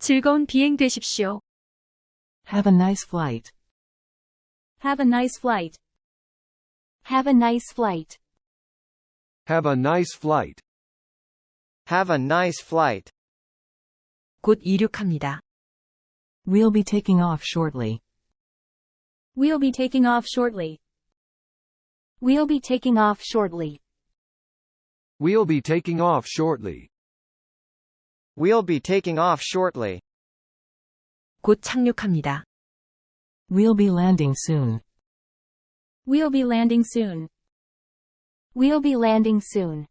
즐거운 비행 되십시오. Have a nice flight. Have a nice flight. Have a nice flight. Have a nice flight. Have a nice flight. 곧 이륙합니다. We'll be taking off shortly. We'll be taking off shortly. We'll be taking off shortly. We'll be taking off shortly. We'll be taking off shortly. 곧 착륙합니다. We'll be landing soon. We'll be landing soon. We'll be landing soon.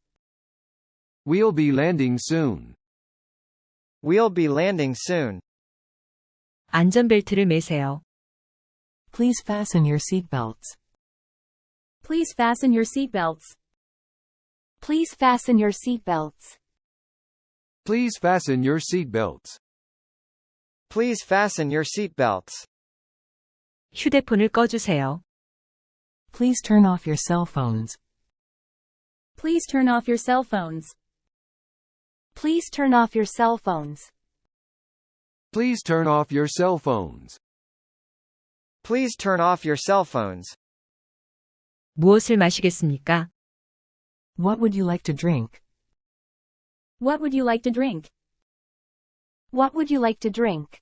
We'll be landing soon. We'll be landing soon. 안전벨트를 매세요. Please fasten your seatbelts. Please fasten your seatbelts. Please fasten your seatbelts. Please fasten your seatbelts. Please fasten your seatbelts. 휴대폰을 꺼주세요. Please turn off your cell phones. Please turn off your cell phones. Please turn off your cell phones. Please turn off your cell phones. Please turn off your cell phones. 무엇을 마시겠습니까? What would you like to drink? What would you like to drink? What would you like to drink?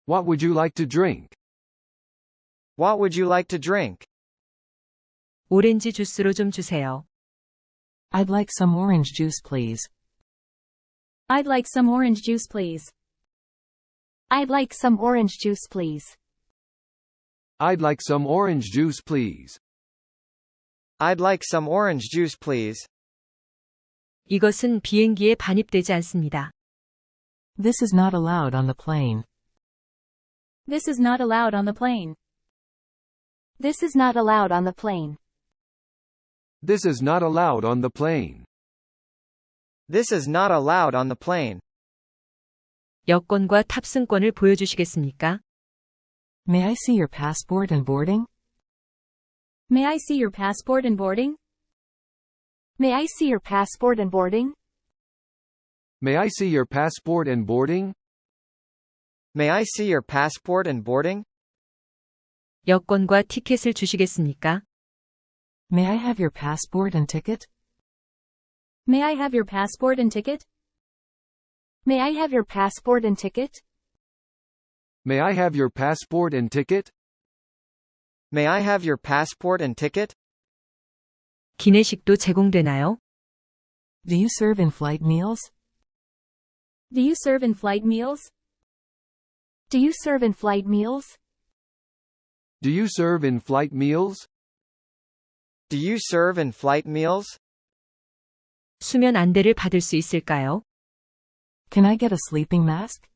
What would you like to drink? What would you like to drink? 오렌지 주스로 좀 주세요. I'd like some orange juice, please. I'd like some orange juice, please. I'd like some orange juice, please. I'd like some orange juice, please. I'd like some orange juice, please. 이것은 비행기에 반입되지 않습니다. This is not allowed on the plane. This is not allowed on the plane. This is not allowed on the plane. This is not allowed on the plane. This is not allowed on the plane. 여권과 탑승권을 보여주시겠습니까? May I see your passport and boarding? May I see your passport and boarding? May I see your passport and boarding? May I see your passport and boarding? May I see your passport and boarding? 여권과 티켓을 주시겠습니까? May I have your passport and ticket? May I have your passport and ticket? May I have your passport and ticket? May I have your passport and ticket? May I have your passport and ticket? 기내식도 제공되나요? Do you serve in-flight meals? Do you serve in-flight meals? Do you serve in-flight meals? Do you serve in-flight meals? Do you serve in-flight meals? 수면 안대를 받을 수 있을까요? Can I get a sleeping mask?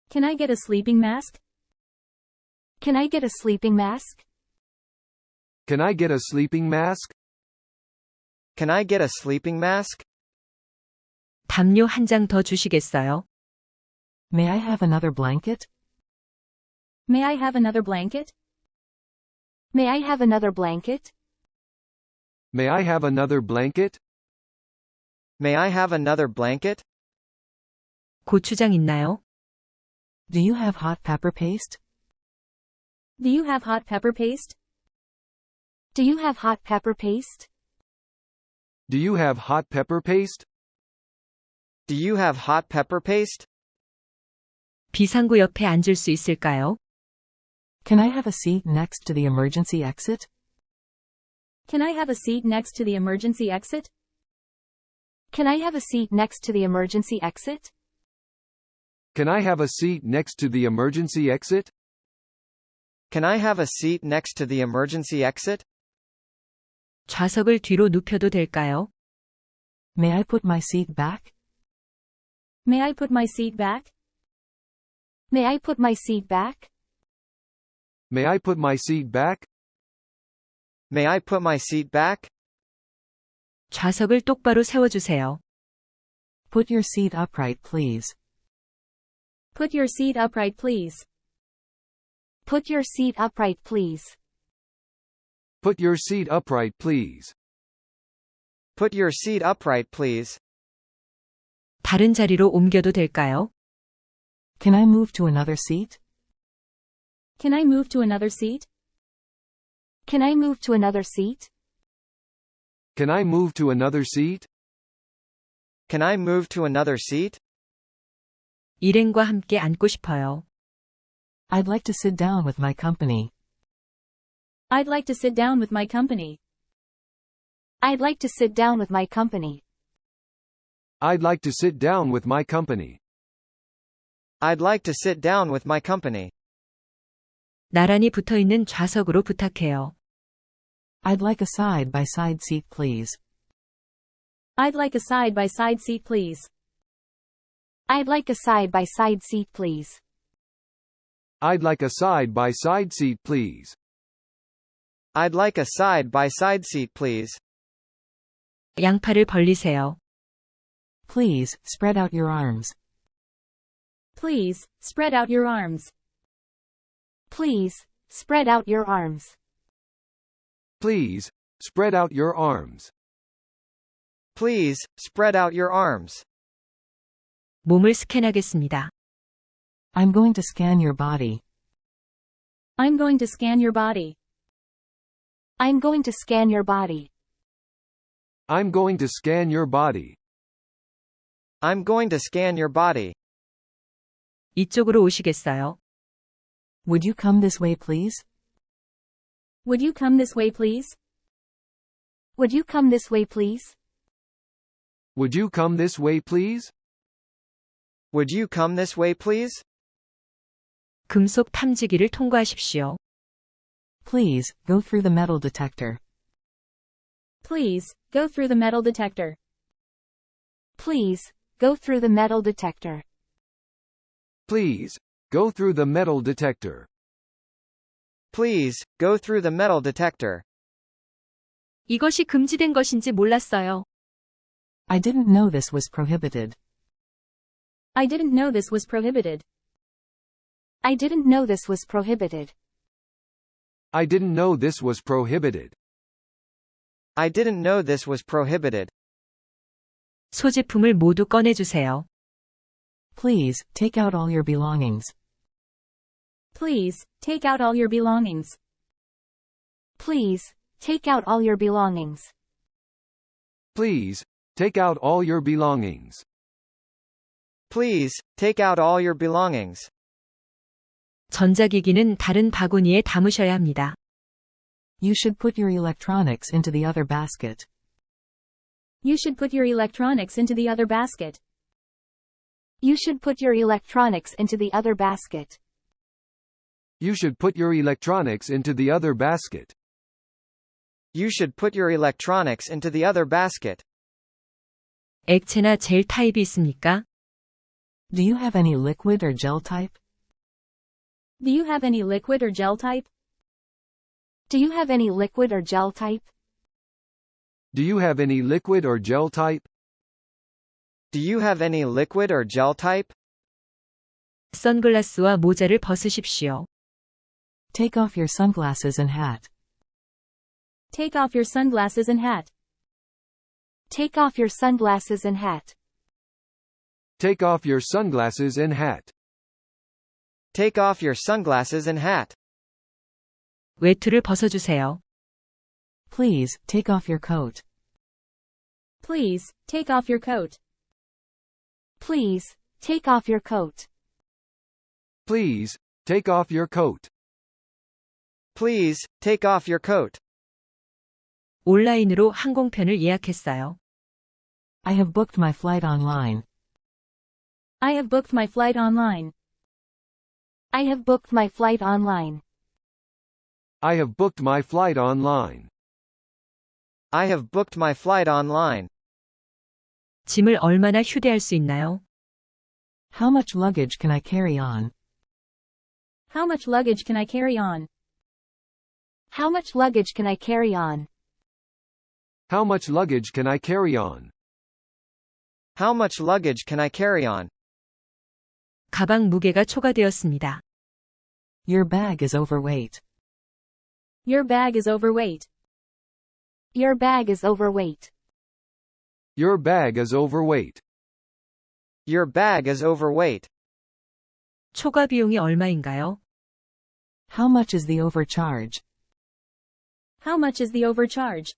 Can I get a sleeping mask? Can I get a sleeping mask? Can I get a sleeping mask? Can I get a sleeping mask? 담요 한 장 더 주시겠어요? May I have another blanket? May I have another blanket? May I have another blanket? May I have another blanket? May I have another blanket? 고추장 있나요? Do you have hot pepper paste? Do you have hot pepper paste? Do you have hot pepper paste? Do you have hot pepper paste? Do you have hot pepper paste? 비상구 옆에 앉을 수 있을까요? Can I have a seat next to the emergency exit? Can I have a seat next to the emergency exit? Can I have a seat next to the emergency exit? Can I have a seat next to the emergency exit? Can I have a seat next to the emergency exit? 좌석을 뒤로 눕혀도 될까요? May I put my seat back? May I put my seat back? May I put my seat back? May I put my seat back? May I put my seat back? 좌석을 똑바로 세워주세요. Put your seat upright, please. Put your seat upright, please. Put your seat upright, please. Put your seat upright, please. Put your seat upright, please. 다른 자리로 옮겨도 될까요? Can I move to another seat? Can I move to another seat? Can I move to another seat? Can I move to another seat? Can I move to another seat? 일행과 함께 앉고 싶어요. I'd like to sit down with my company. I'd like to sit down with my company. I'd like to sit down with my company. I'd like to sit down with my company. I'd like to sit down with my company. 나란히 붙어 있는 좌석으로 부탁해요. I'd like a side-by-side seat, please. I'd like a side-by-side seat, please. I'd like a side-by-side seat, please. I'd like a side-by-side seat, please. I'd like a side-by-side seat, please. 양팔을 벌리세요. Please, spread out your arms. Please, spread out your arms. Please, spread out your arms. Please, spread out your arms. Please, spread out your arms. 몸을 스캔하겠습니다. I'm going to scan your body. I'm going to scan your body. I'm going to scan your body. I'm going to scan your body. I'm going to scan your body. 이쪽으로 오시겠어요? Would you come this way, please? Would you come this way, please? Would you come this way, please? Would you come this way, please? Would you come this way, please? 금속 탐지기를 통과하십시오. Please, go through the metal detector. Please, go through the metal detector. Please, go through the metal detector. Please, go through the metal detector. Please, go through the metal detector. 이것이 금지된 것인지 몰랐어요. I didn't know this was prohibited. I didn't know this was prohibited. I didn't know this was prohibited. I didn't know this was prohibited. I didn't know this was prohibited. 소지품을 모두 꺼내주세요. Please, take out all your belongings. Please, take out all your belongings. Please, take out all your belongings. Please, take out all your belongings. Please, take out all your belongings. 전자기기는 다른 바구니에 담으셔야 합니다. You should put your electronics into the other basket. You should put your electronics into the other basket. You should put your electronics into the other basket. You should put your electronics into the other basket. You should put your electronics into the other basket. 액체나 젤 타입이 있습니까? Do you have any liquid or gel type? Do you have any liquid or gel type? Do you have any liquid or gel type? Do you have any liquid or gel type? Do you have any liquid or gel type? 선글라스와 모자를 벗으십시오. Take off your sunglasses and hat. Take off your sunglasses and hat. Take off your sunglasses and hat. Take off your sunglasses and hat. Take off your sunglasses and hat. 외투를 벗어주세요. Please, take off your coat. Please, take off your coat. Please, take off your coat. Please, take off your coat. Please, take off your coat. 온라인으로 항공편을 예약했어요. I have booked my flight online. I have booked my flight online. I have booked my flight online. I have booked my flight online. I have booked my flight online. 짐을 얼마나 휴대할 수 있나요? How much luggage can I carry on? How much luggage can I carry on? How much luggage can I carry on? How much luggage can I carry on? How much luggage can I carry on? 가방 무게가 초과되었습니다. Your bag is overweight. Your bag is overweight. Your bag is overweight. Your bag is overweight. Your bag is overweight. 초과 비용이 얼마인가요? How much is the overcharge? How much is the overcharge?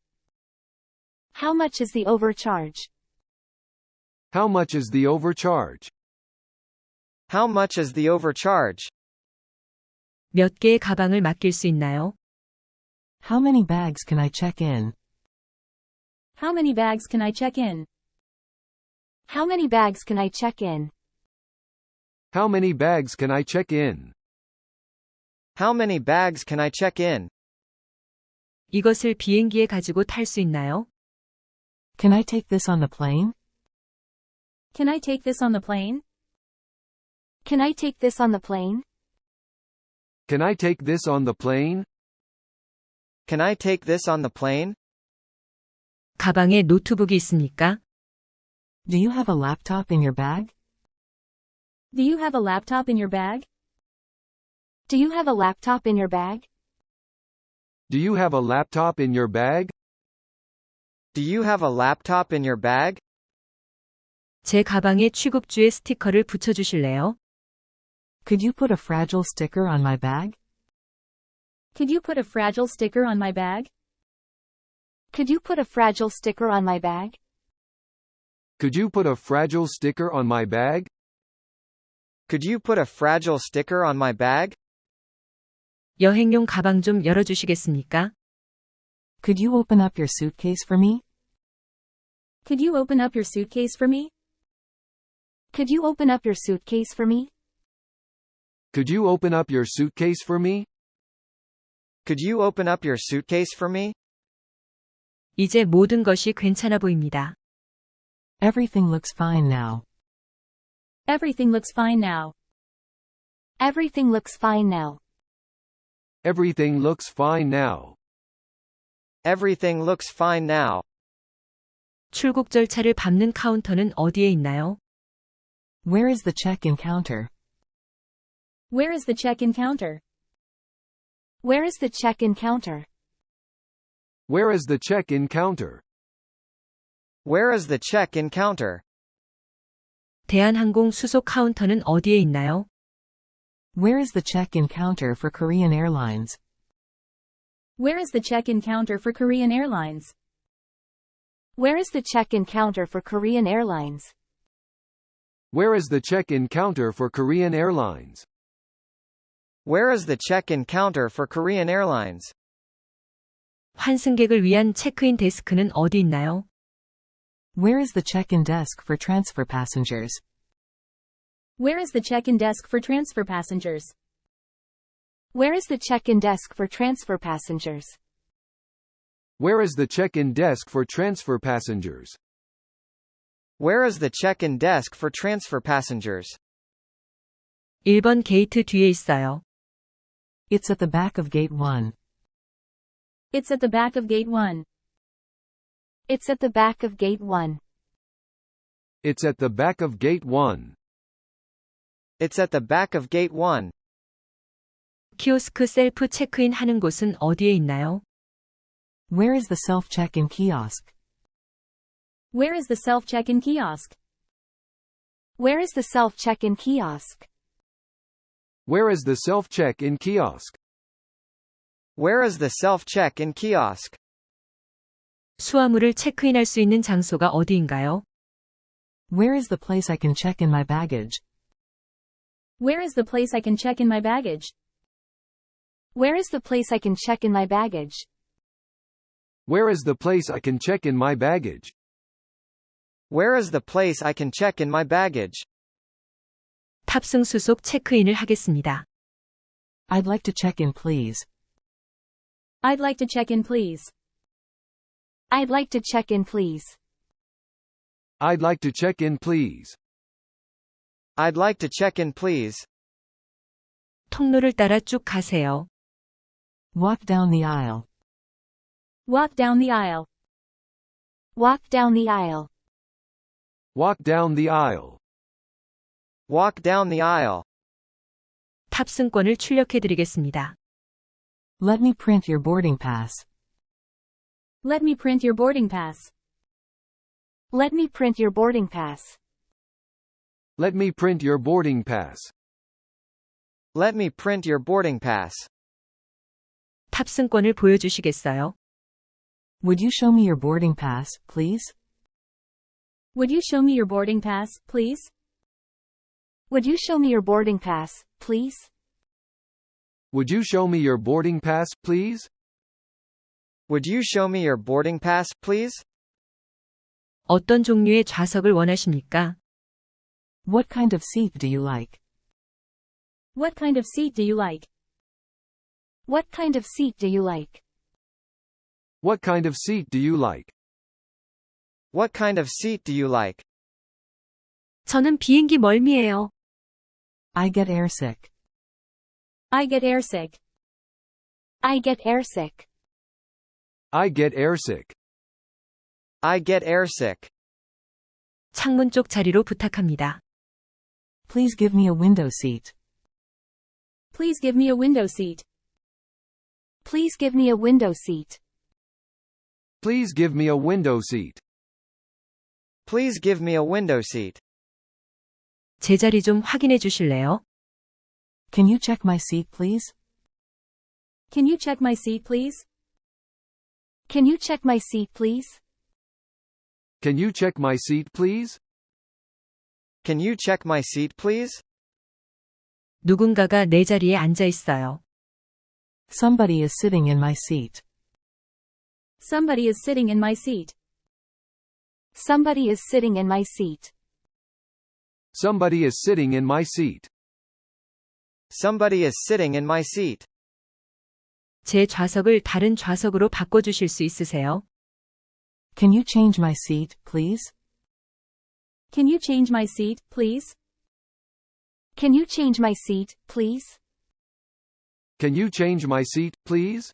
How much is the overcharge? How much is the overcharge? How much is the overcharge? 몇 개의 가방을 맡길 수 있나요? How many bags can I check in? How many bags can I check in? How many bags can I check in? How many bags can I check in? How many bags can I check in? 이것을 비행기에 가지고 탈 수 있나요? Can I take this on the plane? Can I take this on the plane? Can I take this on the plane? Can I take this on the plane? Can I take this on the plane? 가방에 노트북이 있습니까? Do you have a laptop in your bag? Do you have a laptop in your bag? Do you have a laptop in your bag? Do you have a laptop in your bag? Do you have a laptop in your bag? 제 가방에 취급주의 스티커를 붙여주실래요? Could you put a fragile sticker on my bag? Could you put a fragile sticker on my bag? Could you put a fragile sticker on my bag? Could you put a fragile sticker on my bag? Could you put a fragile sticker on my bag? 여행용 가방 좀 열어주시겠습니까? Could you open up your suitcase for me? Could you open up your suitcase for me? Could you open up your suitcase for me? Could you open up your suitcase for me? Could you open up your suitcase for me? 이제 모든 것이 괜찮아 보입니다. Everything looks fine now. Everything looks fine now. Everything looks fine now. Everything looks fine now. Everything looks fine now. 출국 절차를 밟는 카운터는 어디에 있나요? Where is the check-in counter? Where is the check-in counter? Where is the check-in counter? Where is the check-in counter? Where is the check-in counter? 대한항공 수속 카운터는 어디에 있나요? Where is the check-in counter for Korean Airlines? Where is the check-in counter for Korean Airlines? Where is the check-in counter for Korean Airlines? Where is the check-in counter for Korean Airlines? Where is the check-in counter for Korean Airlines? 환승객을 위한 체크인 데스크는 어디 있나요? Where is the check-in desk for transfer passengers? Where is the check-in desk for transfer passengers? Where is the check-in desk for transfer passengers? Where is the check-in desk for transfer passengers? Where is the check-in desk for transfer passengers? 1번 게이트 뒤에 있어요. It's at the back of Gate 1. It's at the back of Gate 1. It's at the back of Gate 1. It's at the back of Gate 1. It's at the back of Gate 1. 키오스크 셀프 체크인 하는 곳은 어디에 있나요? Where is the self-check-in kiosk? Where is the self-check-in kiosk? Where is the self-check-in kiosk? Where is the self-check-in kiosk? Where is the self-check-in kiosk? 수화물을 체크인할 수 있는 장소가 어디인가요? Where is the place I can check in my baggage? Where is the place I can check in my baggage? Where is the place I can check in my baggage? Where is the place I can check in my baggage? Where is the place I can check in my baggage? 탑승 수속 체크인을 하겠습니다. I'd like to check in, please. I'd like to check in, please. I'd like to check in, please. I'd like to check in, please. I'd like to check in, please. 통로를 따라 쭉 가세요. Walk down the aisle. Walk down the aisle. Walk down the aisle. Walk down the aisle. Walk down the aisle. 탑승권을 출력해드리겠습니다. Let me print your boarding pass. Let me print your boarding pass. Let me print your boarding pass. Let me print your boarding pass. Let me print your boarding pass. 탑승권을 보여주시겠어요? Would you show me your boarding pass, please? Would you show me your boarding pass, please? Would you show me your boarding pass, please? Would you show me your boarding pass, please? Would you show me your boarding pass, please? 어떤 종류의 좌석을 원하십니까? What kind of seat do you like? What kind of seat do you like? What kind of seat do you like? What kind of seat do you like? What kind of seat do you like? 저는 비행기 멀미예요. I get airsick. I get airsick. I get airsick. I get airsick. I get airsick. 창문 쪽 자리로 부탁합니다. Please give me a window seat. Please give me a window seat. Please give me a window seat. Please give me a window seat. Please give me a window seat. 제 자리 좀 확인해 주실래요? Can you check my seat, please? Can you check my seat, please? Can you check my seat, please? Can you check my seat, please? Can you check my seat, please? 누군가가 내 자리에 앉아 있어요. Somebody is sitting in my seat. Somebody is sitting in my seat. Somebody is sitting in my seat. Somebody is sitting in my seat. Somebody is sitting in my seat. 제 좌석을 다른 좌석으로 바꿔주실 수 있으세요? Can you change my seat, please? Can you change my seat, please? Can you change my seat, please? Can you change my seat, please?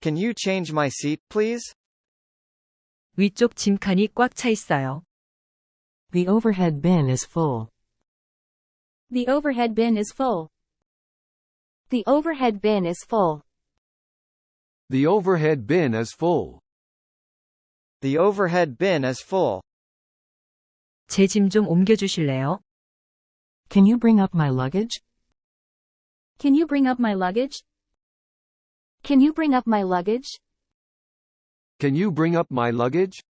Can you change my seat, please? 위쪽 짐칸이 꽉 차 있어요. The overhead bin is full. The overhead bin is full. The overhead bin is full. The overhead bin is full. The overhead bin is full. 제 짐 좀 옮겨주실래요? Can you bring up my luggage? Can you bring up my luggage? Can you bring up my luggage? Can you bring up my luggage?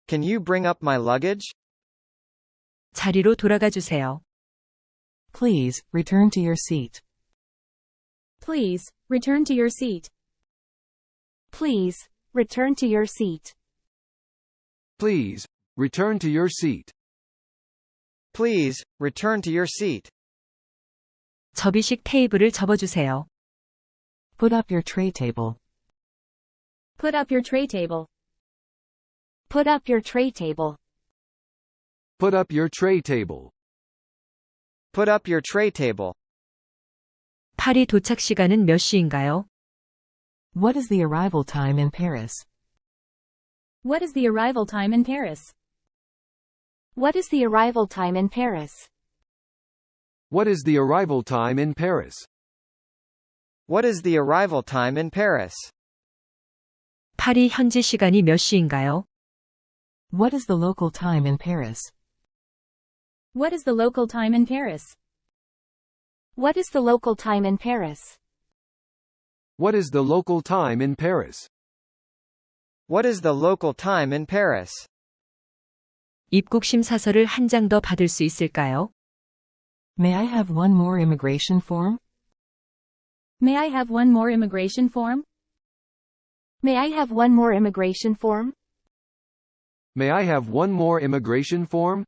Can you bring up my luggage? 자리로 돌아가 주세요. Please, return to your seat. Please, return to your seat. Please, return to your seat. Please, return to your seat. Please, return to your seat. 접이식 테이블을 접어주세요. Put up your tray table. Put up your tray table. Put up your tray table. Put up your tray table. Put up your tray table. 파리 도착 시간은 몇 시인가요? What is the arrival time in Paris? What is the arrival time in Paris? What is the arrival time in Paris? What is the arrival time in Paris? What is the arrival time in Paris? 파리 현지 시간이 몇 시인가요? What is the local time in Paris? What is the local time in Paris? What is the local time in Paris? What is the local time in Paris? What is the local time in Paris? 입국 심사서를 한 장 더 받을 수 있을까요? May I have one more immigration form? May I have one more immigration form? May I have one more immigration form? May I have one more immigration form?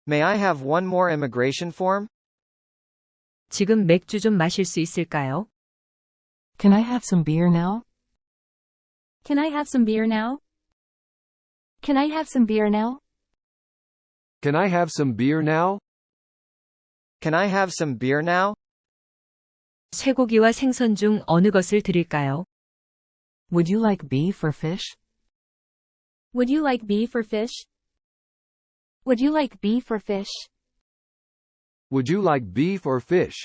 May I have one more immigration form? 지금 맥주 좀 마실 수 있을까요? Can I have some beer now? Can I have some beer now? Can I have some beer now? Can I have some beer now? Can I have some beer now? 쇠고기와 생선 중 어느 것을 드릴까요? Would you like beef or fish? Would you like beef or fish? Would you like beef or fish? Would you like beef or fish?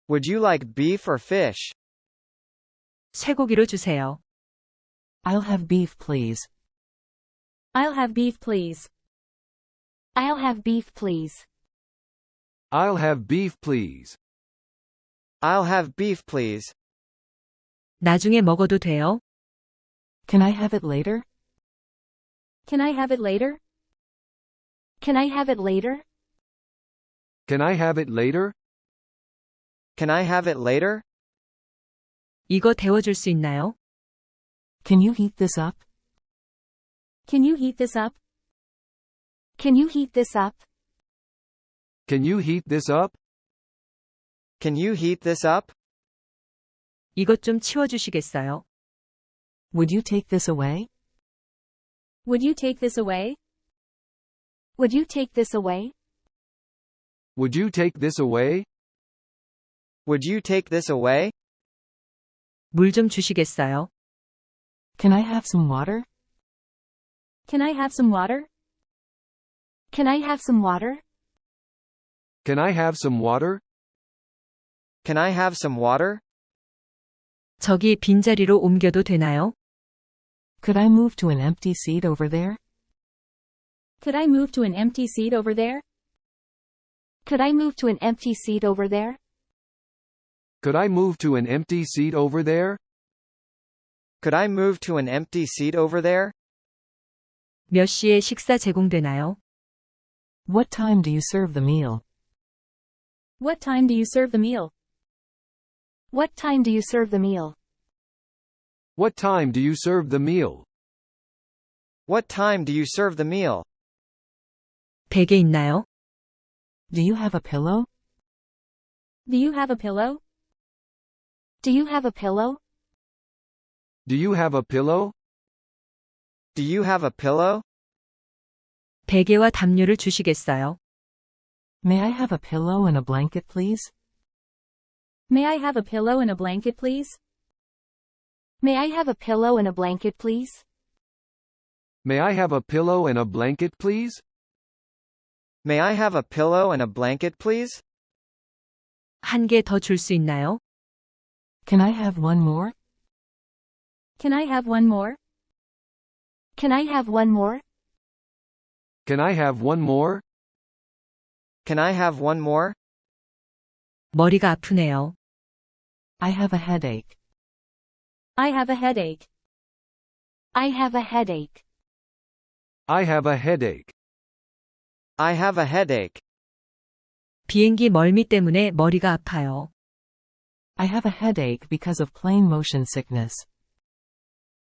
Would you like beef or fish? 쇠고기로 주세요. I'll have beef, please. I'll have beef, please. I'll have beef, please. I'll have beef, please. I'll have beef, please. 나중에 먹어도 돼요? Can I have it later? Can I have it later? Can I have it later? Can I have it later? Can I have it later? 이거 데워줄 수 있나요? Can you heat this up? Can you heat this up? Can you heat this up? Can you heat this up? Can you heat this up? 이것 좀 치워주시겠어요? Would you take this away? Would you take this away? Would you take this away? Would you take this away? Would you take this away? 물 좀 주시겠어요? Can I have some water? Can I have some water? Can I have some water? Can I have some water? Can I have some water? 저기 빈자리로 옮겨도 되나요? Could I move to an empty seat over there? Could I move to an empty seat over there? Could I move to an empty seat over there? Could I move to an empty seat over there? Could I move to an empty seat over there? 몇 시에 식사 제공되나요? What time do you serve the meal? What time do you serve the meal? What time do you serve the meal? What time do you serve the meal? What time do you serve the meal? 베개 있나요? Do you have a pillow? Do you have a pillow? Do you have a pillow? Do you have a pillow? Do you have a pillow? 베개와 담요를 주시겠어요? May I have a pillow and a blanket, please? May I have a pillow and a blanket, please? May I have a pillow and a blanket, please? May I have a pillow and a blanket, please? May I have a pillow and a blanket, please? 한 개 더 줄 수 있나요? Can I have one more? Can I have one more? Can I have one more? Can I have one more? Can I have one more? 머리가 아프네요. I have a headache. I have a headache. I have a headache. I have a headache. I have a headache. 비행기 멀미 때문에 머리가 아파요. I have a headache because of plane motion sickness.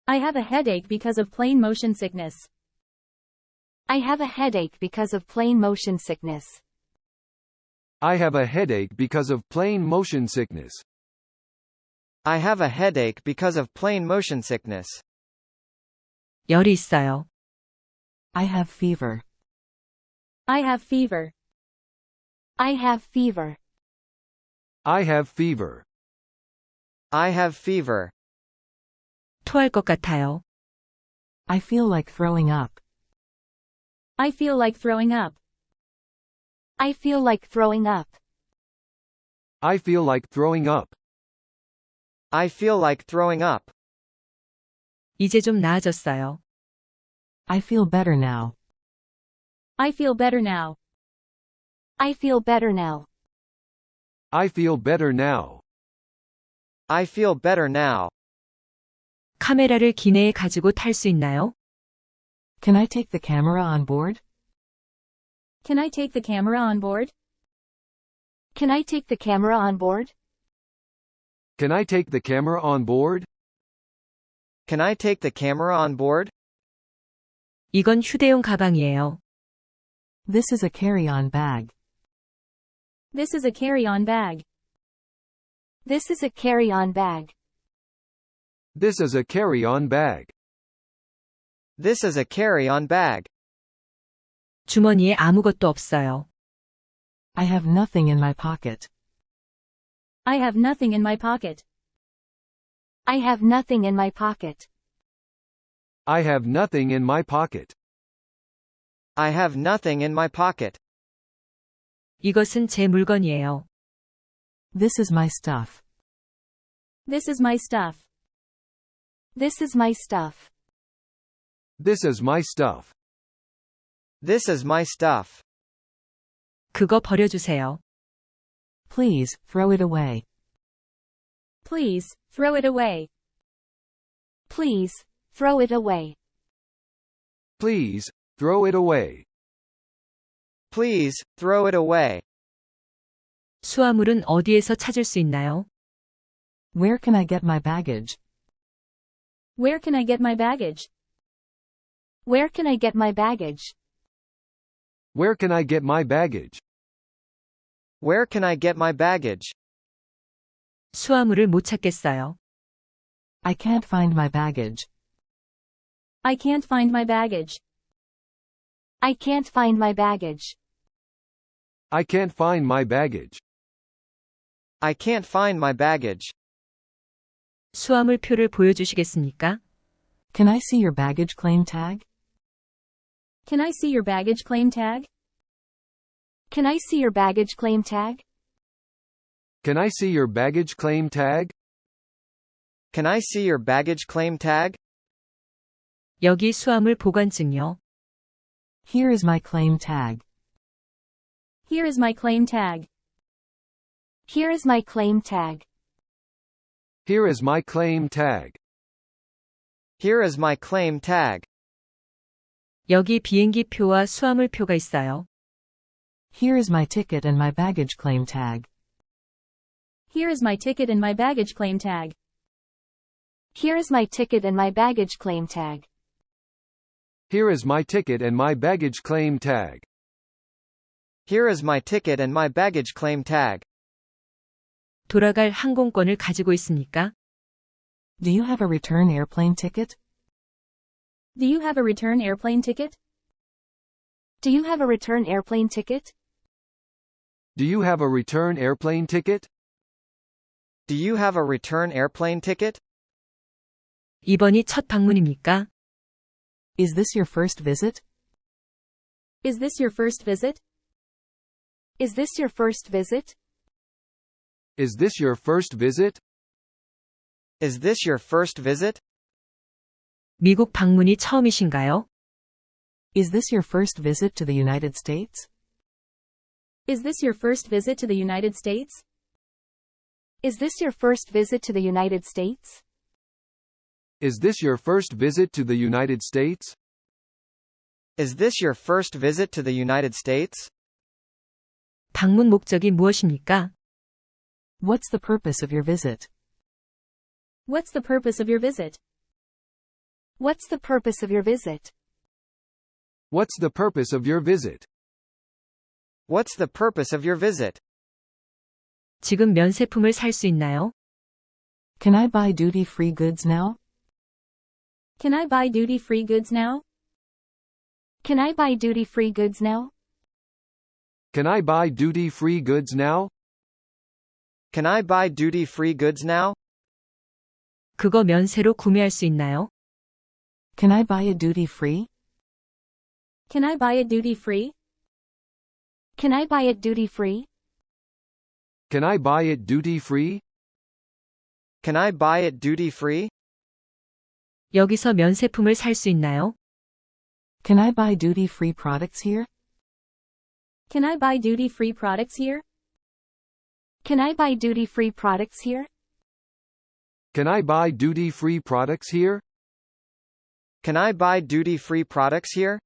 I have a headache because of plane motion sickness. I have a headache because of plane motion sickness. I have a headache because of plane motion sickness. I have a headache because of plane motion sickness. 열이 있어요. I have fever. I have fever. I have fever. I have fever. I have fever. 토할 것 같아요. I feel like throwing up. I feel like throwing up. I feel like throwing up. I feel like throwing up. I feel like throwing up. 이제 좀 나아졌어요. I feel better now. I feel better now. I feel better now. I feel better now. I feel better now. 카메라를 기내에 가지고 탈 수 있나요? Can I take the camera on board? Can I take the camera on board? Can I take the camera on board? Can I take the camera on board? Can I take the camera on board? 이건 휴대용 가방이에요. This is a carry-on bag. This is a carry-on bag. This is a carry-on bag. This is a carry-on bag. This is a carry-on bag. 주머니에 아무것도 없어요. I have nothing in my pocket. I have nothing in my pocket. I have nothing in my pocket. I have nothing in my pocket. I have nothing in my pocket. 이것은 제 물건이에요. This is my stuff. This is my stuff. This is my stuff. This is my stuff. This is my stuff. 그거 버려주세요. Please, throw it away. Please, throw it away. Please, throw it away. Please, throw it away. Please, throw it away. 수화물은 어디에서 찾을 수 있나요? Where can I get my baggage? Where can I get my baggage? Where can I get my baggage? Where can I get my baggage? Where can I get my baggage? 수화물을 못 찾겠어요. I can't find my baggage. I can't find my baggage. I can't find my baggage. I can't find my baggage. I can't find my baggage. 수화물 표를 보여주시겠습니까? Can I see your baggage claim tag? Can I see your baggage claim tag? Can I see your baggage claim tag? Can I see your baggage claim tag? Can I see your baggage claim tag? 여기 수화물 보관증요. Here is my claim tag. Here is my claim tag. Here is my claim tag. Here is my claim tag. Here is my claim tag. 여기 비행기 표와 수화물 표가 있어요. Here is my ticket and my baggage claim tag. Here is my ticket and my baggage claim tag. Here is my ticket and my baggage claim tag. Here is my ticket and my baggage claim tag. Here is my ticket and my baggage claim tag. 돌아갈 항공권을 가지고 있습니까? Do you have a return airplane ticket? Do you have a return airplane ticket? Do you have a return airplane ticket? Do you have a return airplane ticket? Do you have a return airplane ticket? 이번이 첫 방문입니까? Is this your first visit? Is this your first visit? Is this your first visit? Is this your first visit? Is this your first visit? 미국 방문이 처음이신가요? Is this your first visit to the United States? Is this your first visit to the United States? Is this your first visit to the United States? Is this your first visit to the United States? Is this your first visit to the United States? 방문 목적이 무엇입니까? What's the purpose of your visit? What's the purpose of your visit? What's the purpose of your visit? What's the purpose of your visit? What's the purpose of your visit? 지금 면세품을 살 수 있나요? Can I buy duty-free goods now? Can I buy duty-free goods now? Can I buy duty-free goods now? Can I buy duty-free goods now? Can I buy duty-free goods now? 그거 면세로 구매할 수 있나요? Can I buy a duty-free? Can I buy it duty-free? Can I buy it duty-free? Can I buy it duty-free? Can I buy it duty-free? 여기서 면세품을 살 수 있나요? Can I buy duty-free products here? Can I buy duty-free products here? Can I buy duty-free products here? Can I buy duty-free products here? Can I buy duty-free products here?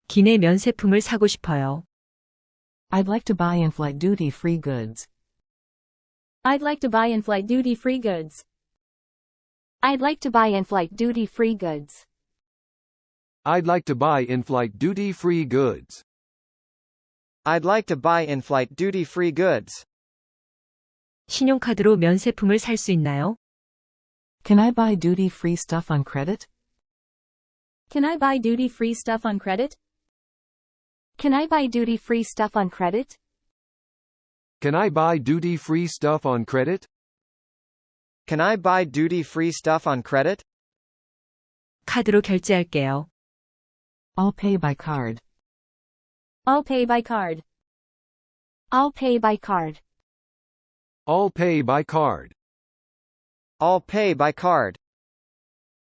기내 면세품을 사고 싶어요. I'd like to buy in-flight duty-free goods. I'd like to buy in-flight duty-free goods. I'd like to buy in-flight duty-free goods. I'd like to buy in-flight duty-free goods. I'd like to buy in-flight duty-free goods. 신용카드로 면세품을 살 수 있나요? Can I buy duty-free stuff on credit? Can I buy duty-free stuff on credit? Can I buy duty-free stuff on credit? Can I buy duty-free stuff on credit? Can I buy duty-free stuff on credit? 카드로 결제할게요. I'll pay by card. I'll pay by card. I'll pay by card. I'll pay by card. I'll pay by card.